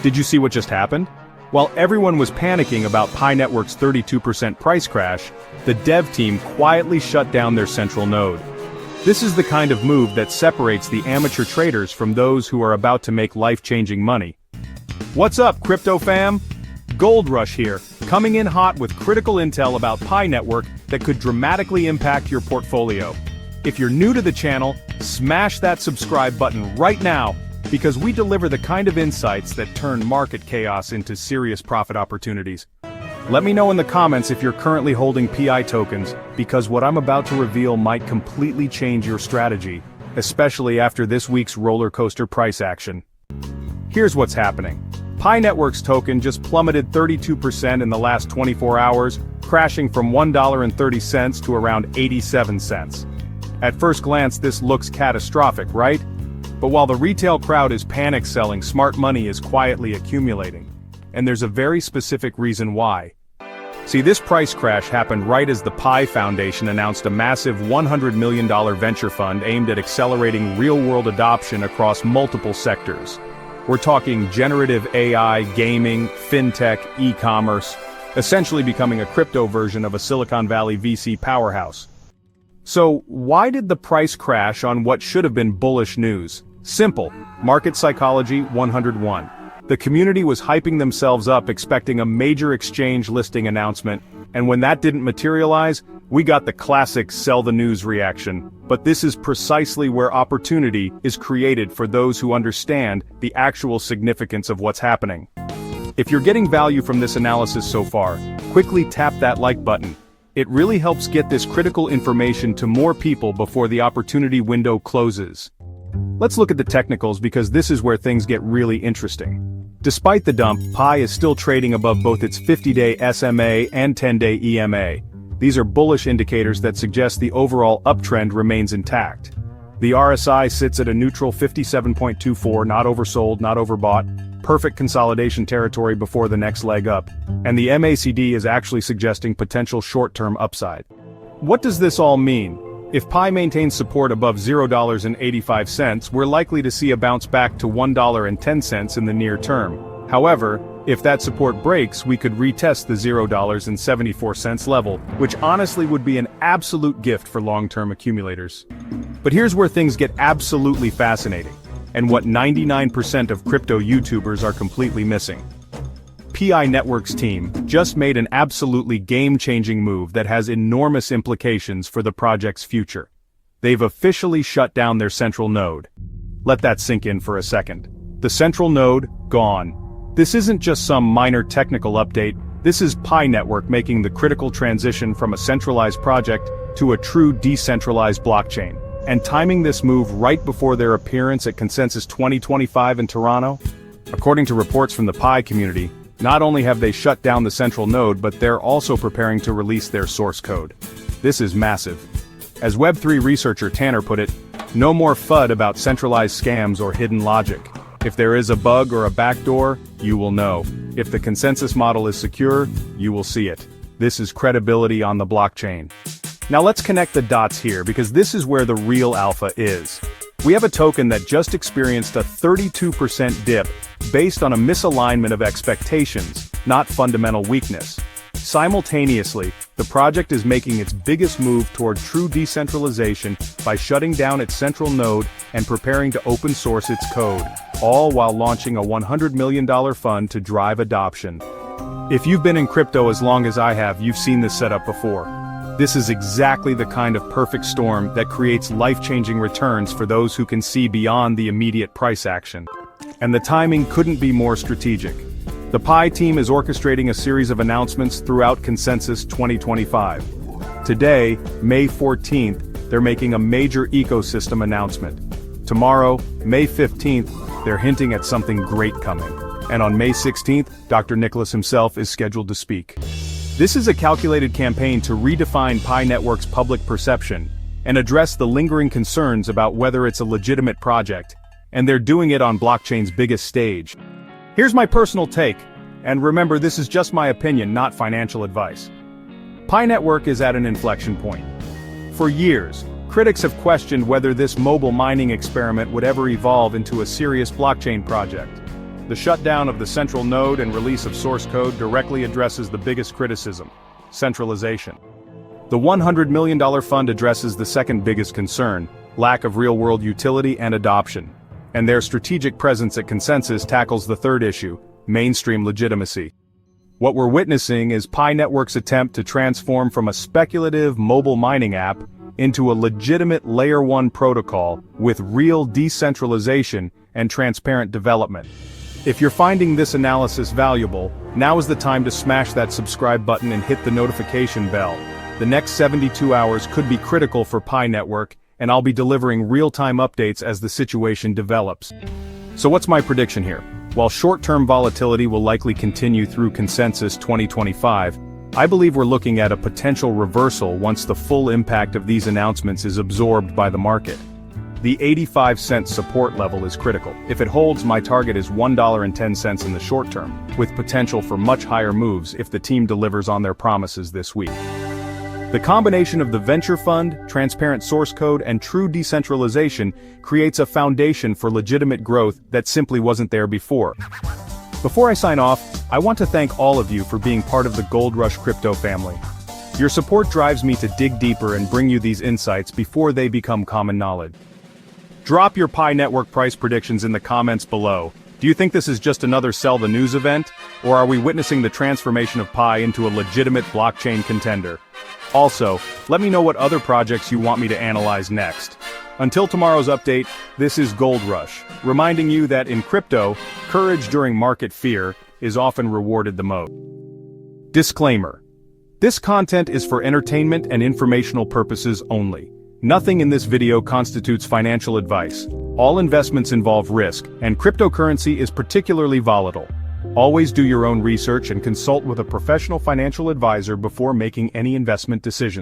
Did you see what just happened? While everyone was panicking about Pi Network's 32% price crash, the dev team quietly shut down their central node. This is the kind of move that separates the amateur traders from those who are about to make life-changing money. What's up, crypto fam? Goldrush here, coming in hot with critical intel about Pi Network that could dramatically impact your portfolio. If you're new to the channel, smash that subscribe button right now, because we deliver the kind of insights that turn market chaos into serious profit opportunities. Let me know in the comments if you're currently holding PI tokens, because what I'm about to reveal might completely change your strategy, especially after this week's roller coaster price action. Here's what's happening. Pi Network's token just plummeted 32% in the last 24 hours, crashing from $1.30 to around 87 cents. At first glance, this looks catastrophic, right? But while the retail crowd is panic selling, smart money is quietly accumulating. And there's a very specific reason why. See, this price crash happened right as the Pi Foundation announced a massive $100 million venture fund aimed at accelerating real-world adoption across multiple sectors. We're talking generative AI, gaming, fintech, e-commerce, essentially becoming a crypto version of a Silicon Valley VC powerhouse. So, why did the price crash on what should have been bullish news? Simple. Market Psychology 101. The community was hyping themselves up expecting a major exchange listing announcement, and when that didn't materialize, we got the classic sell the news reaction. But this is precisely where opportunity is created for those who understand the actual significance of what's happening. If you're getting value from this analysis so far, quickly tap that like button. It really helps get this critical information to more people before the opportunity window closes. Let's look at the technicals because this is where things get really interesting. Despite the dump, Pi is still trading above both its 50-day SMA and 10-day EMA. These are bullish indicators that suggest the overall uptrend remains intact. The RSI sits at a neutral 57.24, not oversold, not overbought, perfect consolidation territory before the next leg up, and the MACD is actually suggesting potential short-term upside. What does this all mean? If Pi maintains support above $0.85, we're likely to see a bounce back to $1.10 in the near term. However, if that support breaks, we could retest the $0.74 level, which honestly would be an absolute gift for long-term accumulators. But here's where things get absolutely fascinating, and what 99% of crypto YouTubers are completely missing. Pi Network's team just made an absolutely game-changing move that has enormous implications for the project's future. They've officially shut down their central node. Let that sink in for a second. The central node, gone. This isn't just some minor technical update, this is Pi Network making the critical transition from a centralized project to a true decentralized blockchain. And timing this move right before their appearance at Consensus 2025 in Toronto? According to reports from the Pi community, not only have they shut down the central node, but they're also preparing to release their source code. This is massive. As Web3 researcher Tanner put it, no more FUD about centralized scams or hidden logic. If there is a bug or a backdoor, you will know. If the consensus model is secure, you will see it. This is credibility on the blockchain. Now let's connect the dots here because this is where the real alpha is. We have a token that just experienced a 32% dip based on a misalignment of expectations, not fundamental weakness. Simultaneously, the project is making its biggest move toward true decentralization by shutting down its central node and preparing to open source its code, all while launching a $100 million fund to drive adoption. If you've been in crypto as long as I have, you've seen this setup before. This is exactly the kind of perfect storm that creates life-changing returns for those who can see beyond the immediate price action. And the timing couldn't be more strategic. The Pi team is orchestrating a series of announcements throughout Consensus 2025. Today, May 14th, they're making a major ecosystem announcement. Tomorrow, May 15th, they're hinting at something great coming. And on May 16th, Dr. Nicholas himself is scheduled to speak. This is a calculated campaign to redefine Pi Network's public perception and address the lingering concerns about whether it's a legitimate project, and they're doing it on blockchain's biggest stage. Here's my personal take, and remember this is just my opinion, not financial advice. Pi Network is at an inflection point. For years, critics have questioned whether this mobile mining experiment would ever evolve into a serious blockchain project. The shutdown of the central node and release of source code directly addresses the biggest criticism: centralization. The $100 million fund addresses the second biggest concern: lack of real-world utility and adoption. And their strategic presence at Consensus tackles the third issue: mainstream legitimacy. What we're witnessing is Pi Network's attempt to transform from a speculative mobile mining app into a legitimate Layer 1 protocol with real decentralization and transparent development. If you're finding this analysis valuable, now is the time to smash that subscribe button and hit the notification bell. The next 72 hours could be critical for Pi Network, and I'll be delivering real-time updates as the situation develops. So what's my prediction here? While short-term volatility will likely continue through Consensus 2025, I believe we're looking at a potential reversal once the full impact of these announcements is absorbed by the market. The 85-cent support level is critical. If it holds, my target is $1.10 in the short term, with potential for much higher moves if the team delivers on their promises this week. The combination of the venture fund, transparent source code, and true decentralization creates a foundation for legitimate growth that simply wasn't there before. Before I sign off, I want to thank all of you for being part of the Gold Rush crypto family. Your support drives me to dig deeper and bring you these insights before they become common knowledge. Drop your Pi Network price predictions in the comments below. Do you think this is just another sell the news event? Or are we witnessing the transformation of Pi into a legitimate blockchain contender? Also, let me know what other projects you want me to analyze next. Until tomorrow's update, this is Gold Rush, reminding you that in crypto, courage during market fear is often rewarded the most. Disclaimer: this content is for entertainment and informational purposes only. Nothing in this video constitutes financial advice. All investments involve risk, and cryptocurrency is particularly volatile. Always do your own research and consult with a professional financial advisor before making any investment decisions.